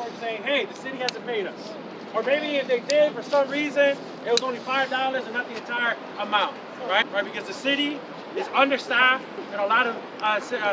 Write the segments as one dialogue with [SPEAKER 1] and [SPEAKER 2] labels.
[SPEAKER 1] form saying, hey, the city hasn't paid us. Or maybe if they did, for some reason, it was only $5 and not the entire amount, right? Because the city is understaffed in a lot of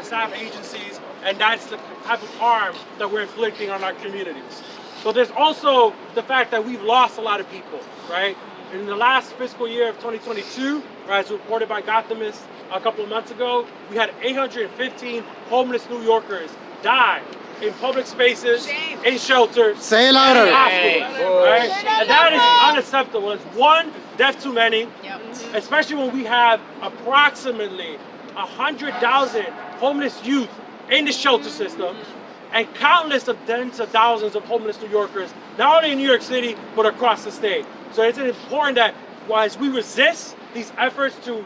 [SPEAKER 1] staff agencies, and that's the type of harm that we're inflicting on our communities. So there's also the fact that we've lost a lot of people, right? In the last fiscal year of 2022, as reported by Gothamist a couple of months ago, we had 815 homeless New Yorkers die in public spaces, in shelters,
[SPEAKER 2] Say it louder.
[SPEAKER 1] in hospitals, right? And that is unacceptable. It's one death too many, especially when we have approximately 100,000 homeless youth in the shelter system and countless of tens of thousands of homeless New Yorkers, not only in New York City, but across the state. So it's important that as we resist these efforts to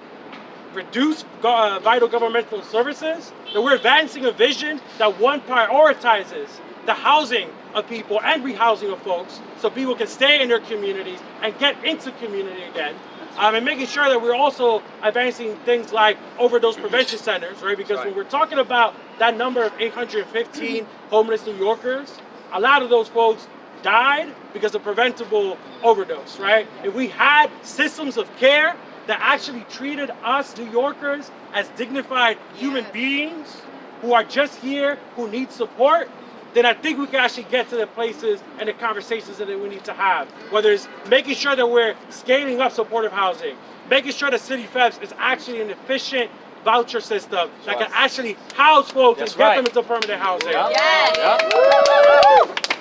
[SPEAKER 1] reduce vital governmental services, that we're advancing a vision that one prioritizes the housing of people and rehousing of folks so people can stay in their communities and get into community again. And making sure that we're also advancing things like overdose prevention centers, right? Because when we're talking about that number of 815 homeless New Yorkers, a lot of those folks died because of preventable overdose, right? If we had systems of care that actually treated us New Yorkers as dignified human beings who are just here, who need support, then I think we can actually get to the places and the conversations that we need to have. Whether it's making sure that we're scaling up supportive housing, making sure that City FEPS is actually an efficient voucher system that can actually house folks and get them into permanent housing.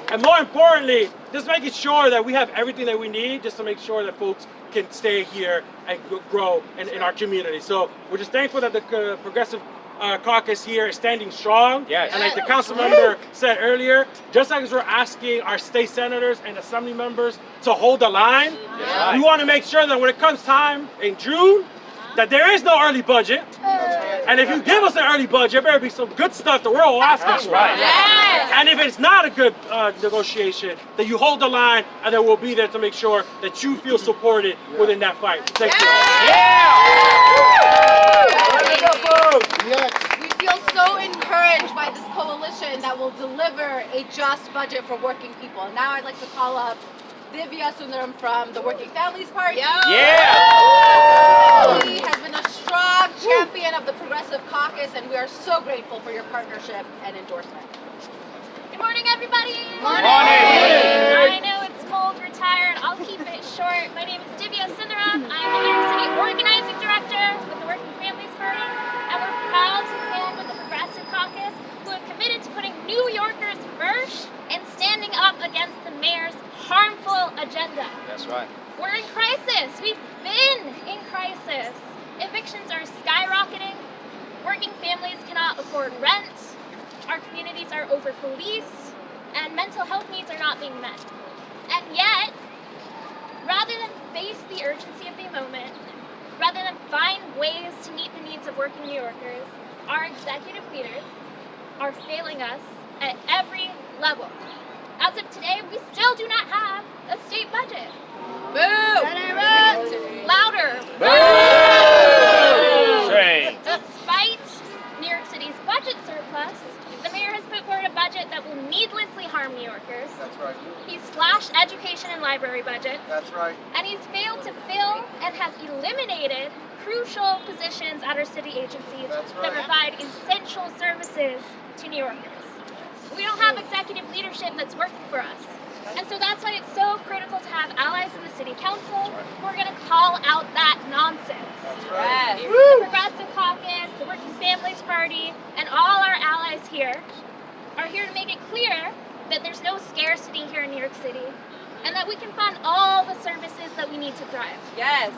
[SPEAKER 1] And more importantly, just making sure that we have everything that we need just to make sure that folks can stay here and grow in our community. So we're just thankful that the Progressive Caucus here is standing strong. And like the council member said earlier, just like as we're asking our state senators and assembly members to hold the line, we want to make sure that when it comes time in June, that there is no early budget. And if you give us an early budget, it better be some good stuff that we're all asking for. And if it's not a good negotiation, then you hold the line, and then we'll be there to make sure that you feel supported within that fight. Thank you.
[SPEAKER 3] We feel so encouraged by this coalition that will deliver a just budget for working people. And now I'd like to call up Divya Sundaram from the Working Families Party. He has been a strong champion of the Progressive Caucus, and we are so grateful for your partnership and endorsement.
[SPEAKER 4] Good morning, everybody.
[SPEAKER 3] Morning.
[SPEAKER 4] I know it's cold, we're tired. I'll keep it short. My name is Divya Sundaram. I'm the New York City Organizing Director with the Working Families Party, and we're proud to stand with the Progressive Caucus, who have committed to putting New Yorkers first and standing up against the mayor's harmful agenda.
[SPEAKER 5] That's right.
[SPEAKER 4] We're in crisis. We've been in crisis. Evictions are skyrocketing. Working families cannot afford rent. Our communities are over-policed, and mental health needs are not being met. And yet, rather than face the urgency of the moment, rather than find ways to meet the needs of working New Yorkers, our executive leaders are failing us at every level. As of today, we still do not have a state budget. Boo! Louder!
[SPEAKER 5] Boo! Shame.
[SPEAKER 4] Despite New York City's budget surplus, the mayor has put forward a budget that will needlessly harm New Yorkers.
[SPEAKER 2] That's right.
[SPEAKER 4] He's slashed education and library budgets.
[SPEAKER 2] That's right.
[SPEAKER 4] And he's failed to fill and has eliminated crucial positions at our city agencies that provide essential services to New Yorkers. We don't have executive leadership that's working for us. And so that's why it's so critical to have allies in the city council who are going to call out that nonsense. The Progressive Caucus, the Working Families Party, and all our allies here are here to make it clear that there's no scarcity here in New York City and that we can fund all the services that we need to thrive.
[SPEAKER 3] Yes.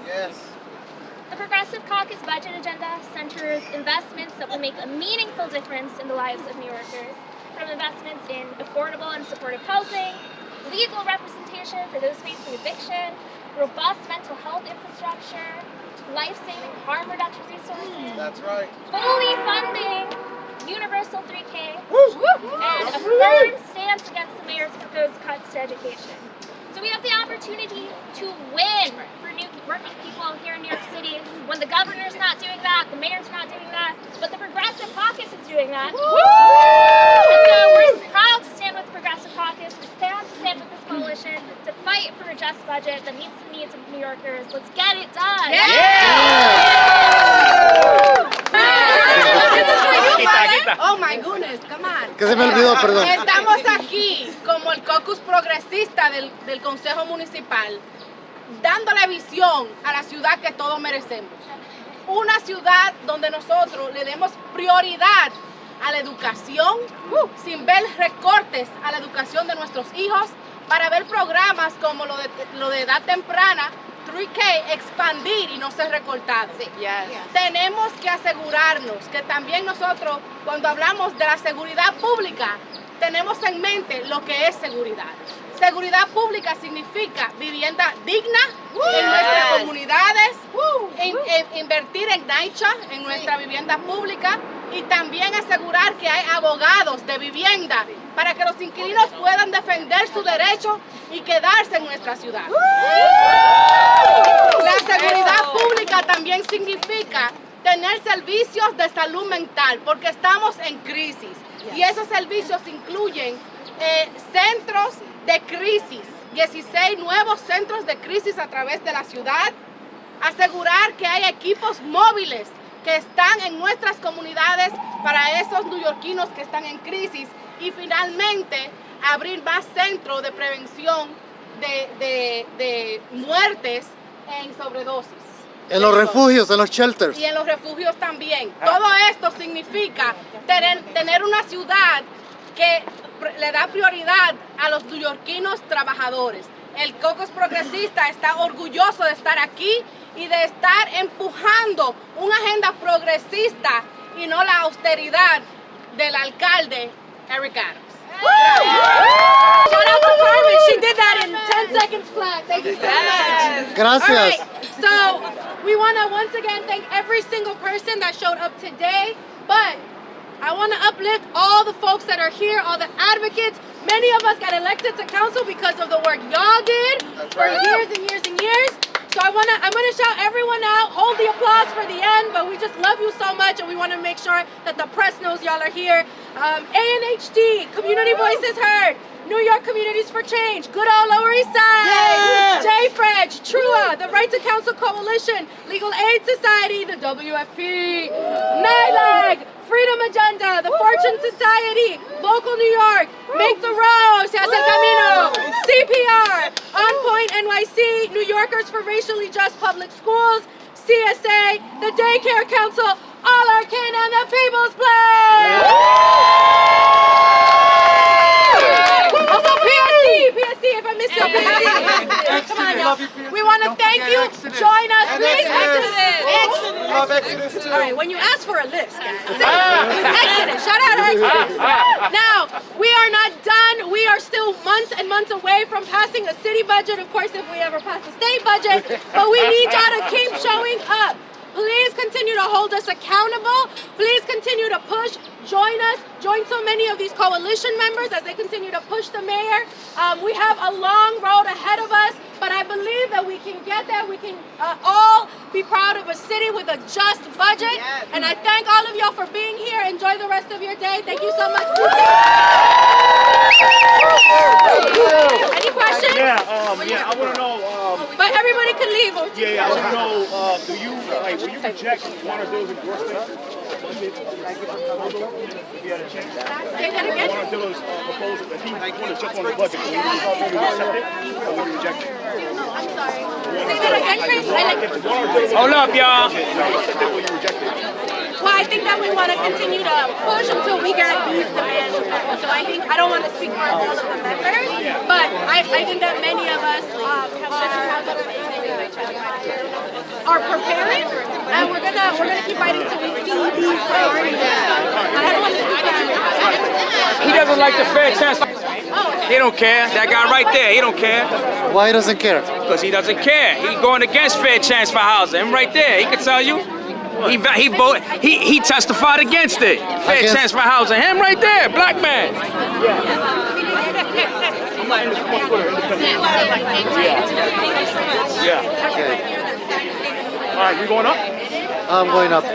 [SPEAKER 4] The Progressive Caucus budget agenda centers investments that will make a meaningful difference in the lives of New Yorkers, from investments in affordable and supportive housing, legal representation for those facing eviction, robust mental health infrastructure, life-saving harm reduction resources.
[SPEAKER 2] That's right.
[SPEAKER 4] Fully funding universal 3K, and a firm stance against the mayor's proposed cuts to education. So we have the opportunity to win for new working people here in New York City when the governor's not doing that, the mayor's not doing that, but the Progressive Caucus is doing that. And so we're proud to stand with the Progressive Caucus Crisis. We stand with this coalition to fight for a just budget that meets the needs of New Yorkers. Let's get it done.
[SPEAKER 2] Oh my goodness, come on.
[SPEAKER 5] Que se me olvidó, perdón.
[SPEAKER 2] Estamos aquí como el caucus progresista del Consejo Municipal, dándole visión a la ciudad que todos merecemos. Una ciudad donde nosotros le demos prioridad a la educación, sin ver recortes a la educación de nuestros hijos, para ver programas como lo de edad temprana, 3K, expandir y no ser recortados. Tenemos que asegurarnos que también nosotros, cuando hablamos de la seguridad pública, tenemos en mente lo que es seguridad. Seguridad pública significa vivienda digna en nuestras comunidades, invertir en NYCHA, en nuestra vivienda pública, y también asegurar que hay abogados de vivienda para que los inquilinos puedan defender su derecho y quedarse en nuestra ciudad. La seguridad pública también significa tener servicios de salud mental, porque estamos en crisis. Y esos servicios incluyen centros de crisis, 16 nuevos centros de crisis a través de la ciudad, asegurar que hay equipos móviles que están en nuestras comunidades para esos neoyorquinos que están en crisis, y finalmente abrir más centros de prevención de muertes en sobredosis.
[SPEAKER 5] En los refugios, en los shelters.
[SPEAKER 2] Y en los refugios también. Todo esto significa tener una ciudad que le da prioridad a los neoyorquinos trabajadores. El caucus progresista está orgulloso de estar aquí y de estar empujando una agenda progresista y no la austeridad del alcalde Eric Adams.
[SPEAKER 3] Shout out to Carmen. She did that in 10 seconds flat. Thank you so much.
[SPEAKER 5] Gracias.
[SPEAKER 3] All right, so we want to once again thank every single person that showed up today, but I want to uplift all the folks that are here, all the advocates. Many of us got elected to council because of the work y'all did for years and years and years. So I'm gonna shout everyone out, hold the applause for the end, but we just love you so much and we want to make sure that the press knows y'all are here. ANHD, Community Voices Heard, New York Communities for Change, good old Lower East Side, JFRED, TRUA, the Right to Counsel Coalition, Legal Aid Society, the WFP, NYLAG, Freedom Agenda, the Fortune Society, Vocal New York, Make the Road, Se Hace el Camino, CPR, On Point NYC, New Yorkers for Racially Just Public Schools, CSA, the Daycare Council, All Arcane, and the People's Place! Also PSC, if I miss you, PSC. Come on, y'all. We want to thank you. Join us, please. Exodus. All right, when you ask for a list, guys. Exodus. Shout out to Exodus. Now, we are not done. We are still months and months away from passing a city budget. Of course, if we ever pass a state budget. But we need y'all to keep showing up. Please continue to hold us accountable. Please continue to push. Join us. Join so many of these coalition members as they continue to push the mayor. We have a long road ahead of us, but I believe that we can get there. We can all be proud of a city with a just budget. Yes. And I thank all of y'all for being here. Enjoy the rest of your day. Thank you so much. Any questions?
[SPEAKER 6] Yeah, I want to know.
[SPEAKER 3] But everybody can leave.
[SPEAKER 6] I want to know, will you reject one of those endorsements?
[SPEAKER 3] Say that again?
[SPEAKER 6] One of those proposals, if he want to jump on the budget, will you accept it or will you reject it?
[SPEAKER 3] I'm sorry. Say that again, Chris.
[SPEAKER 1] Hold up, y'all.
[SPEAKER 6] Will you reject it?
[SPEAKER 3] Well, I think that we want to continue to push until we get these demands. So I don't want to speak for all of the members, but I think that many of us are preparing, and we're gonna keep fighting until we see these priorities. I don't want to speak for everyone.
[SPEAKER 1] He doesn't like the fair chance. He don't care. That guy right there, he don't care.
[SPEAKER 5] Why doesn't care?
[SPEAKER 1] Because he doesn't care. He going against fair chance for housing. Him right there, he can tell you. He testified against it. Fair chance for housing. Him right there, black man.
[SPEAKER 6] Yeah. All right, we going up?
[SPEAKER 5] I'm going up.